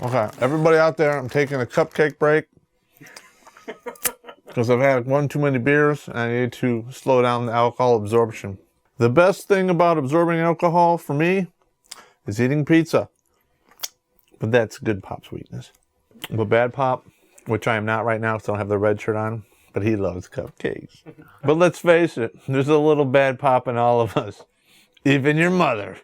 Okay, everybody out there, I'm taking a cupcake break because I've had one too many beers and I need to slow down the alcohol absorption. The best thing about absorbing alcohol for me is eating pizza. But that's good Popp's weakness. But bad Popp, which I am not right now because I don't have the red shirt on, but he loves cupcakes. But let's face it, there's a little bad Popp in all of us. Even your mother.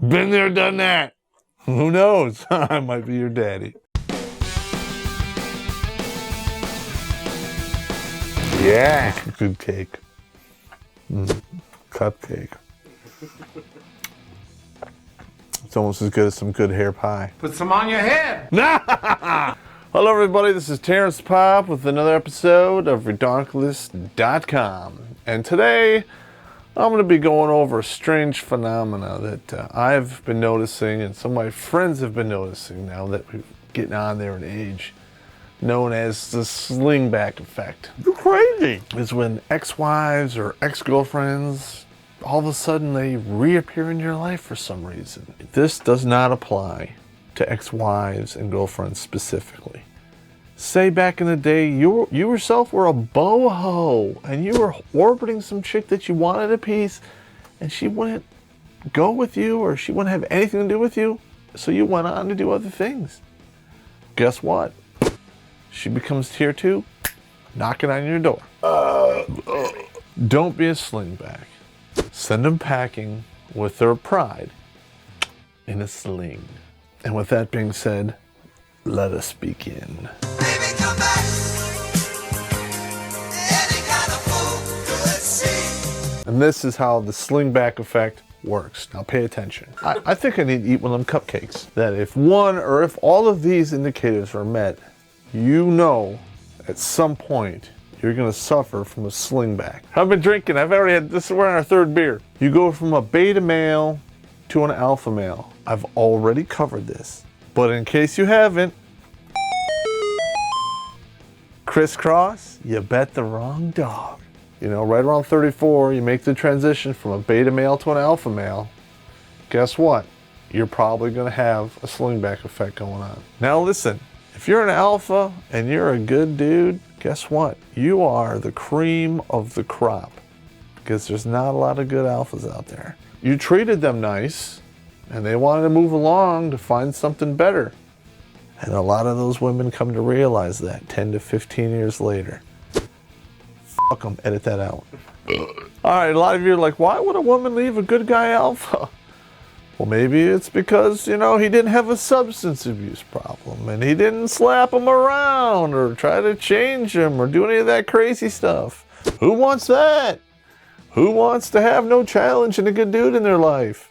Been there, done that. Who knows? I might be your daddy. Yeah, good cake. Cupcake. It's almost as good as some good hair pie. Put some on your head. Hello everybody, this is Terrence Popp with another episode of Redonkulous.com. And today, I'm going to be going over a strange phenomena that I've been noticing and some of my friends have been noticing now that we're getting on there in age, known as the Slingback Effect. You're crazy! It's when ex-wives or ex-girlfriends, all of a sudden they reappear in your life for some reason. This does not apply to ex-wives and girlfriends specifically. Say back in the day, you yourself were a boho and you were orbiting some chick that you wanted a piece and she wouldn't go with you or she wouldn't have anything to do with you, so you went on to do other things. Guess what? She becomes tier 2, knocking on your door. Don't be a slingback. Send them packing with their pride in a sling. And with that being said, let us begin. Baby, come back. Any kind of fool could see. And this is how the Slingback Effect works. Now pay attention. I think I need to eat one of them cupcakes. That if one or if all of these indicators are met, you know at some point you're going to suffer from a slingback. I've been drinking. I've already had this. We're on our third beer. You go from a beta male to an alpha male. I've already covered this. But in case you haven't, crisscross, you bet the wrong dog. You know, right around 34, you make the transition from a beta male to an alpha male. Guess what? You're probably going to have a slingback effect going on. Now listen, if you're an alpha and you're a good dude, guess what? You are the cream of the crop because there's not a lot of good alphas out there. You treated them nice and they wanted to move along to find something better. And a lot of those women come to realize that 10 to 15 years later. Fuck them, edit that out. Alright, a lot of you are like, why would a woman leave a good guy alpha? Well, maybe it's because, you know, he didn't have a substance abuse problem and he didn't slap him around or try to change him or do any of that crazy stuff. Who wants that? Who wants to have no challenge and a good dude in their life?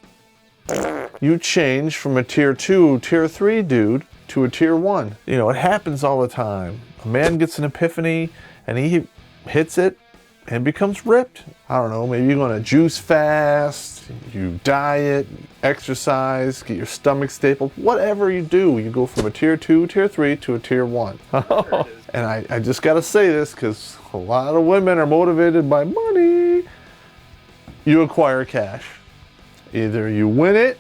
You change from a tier 2, tier 3 dude to a tier 1. You know, it happens all the time. A man gets an epiphany and he hits it and becomes ripped. I don't know, maybe you're going to juice fast, you diet, exercise, get your stomach stapled, whatever you do, you go from a tier 2, tier 3 to a tier 1. And I just got to say this because a lot of women are motivated by money. You acquire cash. Either you win it,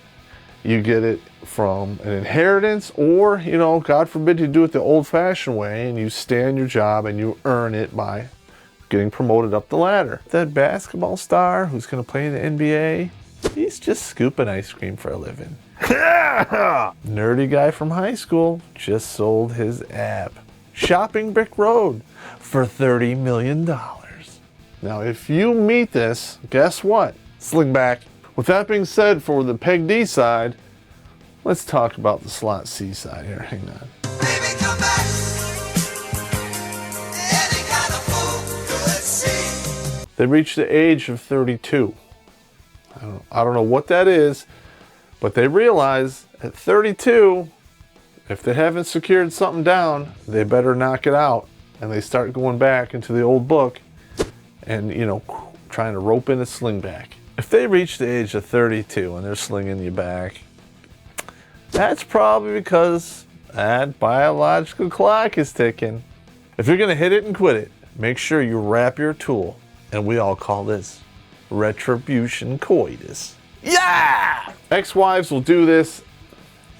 you get it from an inheritance, or, you know, God forbid you do it the old-fashioned way and you stay on your job and you earn it by getting promoted up the ladder. That basketball star who's going to play in the NBA, he's just scooping ice cream for a living. Nerdy guy from high school just sold his app, Shopping Brick Road, for $30 million. Now, if you meet this, guess what? Slingback. With that being said, for the Peg D side, let's talk about the Slot C side here. Hang on. Baby, come back. Any kind of fool could see. They reach the age of 32. I don't know what that is, but they realize at 32, if they haven't secured something down, they better knock it out. And they start going back into the old book and, you know, trying to rope in a slingback. If they reach the age of 32 and they're slinging you back, that's probably because that biological clock is ticking. If you're going to hit it and quit it, make sure you wrap your tool, and we all call this retribution coitus, Yeah! Ex-wives will do this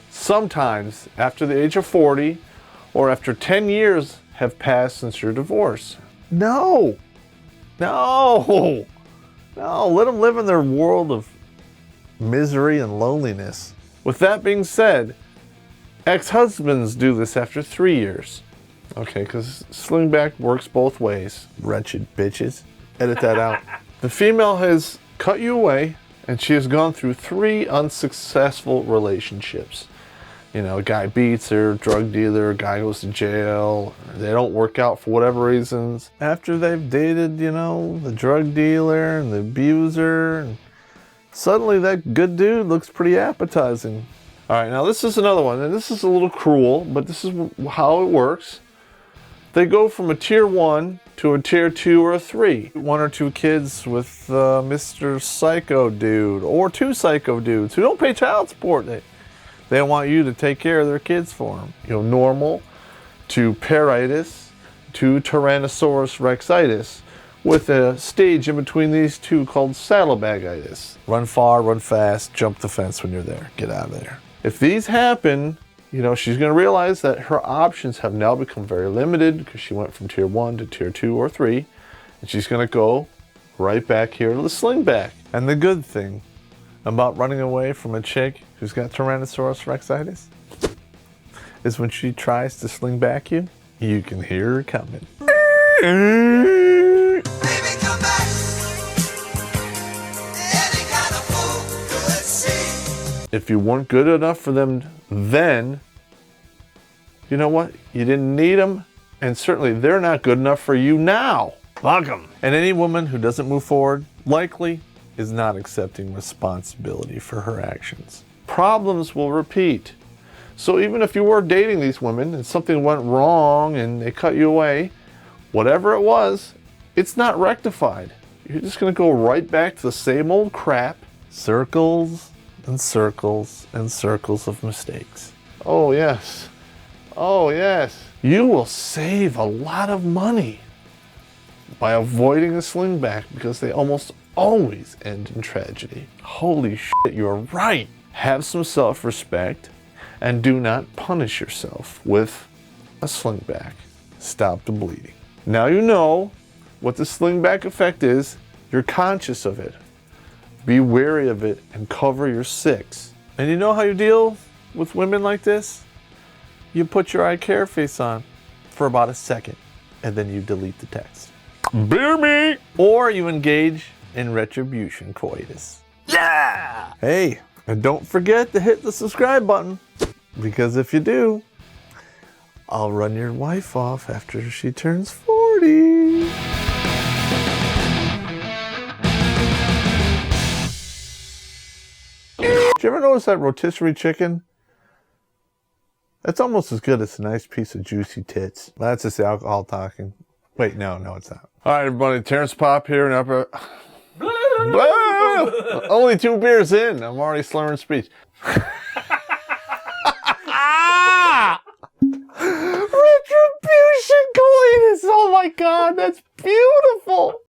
sometimes after the age of 40 or after 10 years have passed since your divorce. No! No! No, let them live in their world of misery and loneliness. With that being said, ex-husbands do this after 3 years. Okay, because Slingback works both ways. Wretched bitches. Edit that out. The female has cut you away, and she has gone through 3 unsuccessful relationships. You know, a guy beats her, drug dealer, a guy goes to jail, they don't work out for whatever reasons. After they've dated, you know, the drug dealer and the abuser, and suddenly that good dude looks pretty appetizing. All right, now this is another one, and this is a little cruel, but this is how it works. They go from a tier 1 to a tier 2 or a 3. 1 or 2 kids with Mr. Psycho Dude, or 2 psycho dudes who don't pay child support. They want you to take care of their kids for them. You know, normal to periitis to Tyrannosaurus rexitis, with a stage in between these two called saddlebagitis. Run far, run fast, jump the fence when you're there. Get out of there. If these happen, you know, she's going to realize that her options have now become very limited because she went from tier 1 to tier 2 or 3, and she's going to go right back here to the slingback. And the good thing about running away from a chick who's got Tyrannosaurus rexitis is when she tries to sling back you, you can hear her coming. Baby, come back. Any kind of fool could see. If you weren't good enough for them then, you know what? You didn't need them, and certainly they're not good enough for you now. Fuck 'em. And any woman who doesn't move forward likely is not accepting responsibility for her actions. Problems will repeat. So even if you were dating these women and something went wrong and they cut you away, whatever it was, it's not rectified. You're just going to go right back to the same old crap. Circles and circles and circles of mistakes. Oh yes. Oh yes. You will save a lot of money by avoiding a slingback because they almost always end in tragedy. Holy shit, you're right. Have some self-respect and do not punish yourself with a slingback. Stop the bleeding. Now you know what the slingback effect is. You're conscious of it. Be wary of it and cover your 6. And you know how you deal with women like this? You put your I care face on for about a second and then you delete the text. Beer me! Or you engage in retribution coitus. Yeah! Hey, and don't forget to hit the subscribe button, because if you do, I'll run your wife off after she turns 40. Did you ever notice that rotisserie chicken? It's almost as good as a nice piece of juicy tits. That's just the alcohol talking. Wait, no, it's not. All right, everybody, Terrence Popp here in Upper... Only 2 beers in. I'm already slurring speech. Retribution coitus! Oh my god, that's beautiful!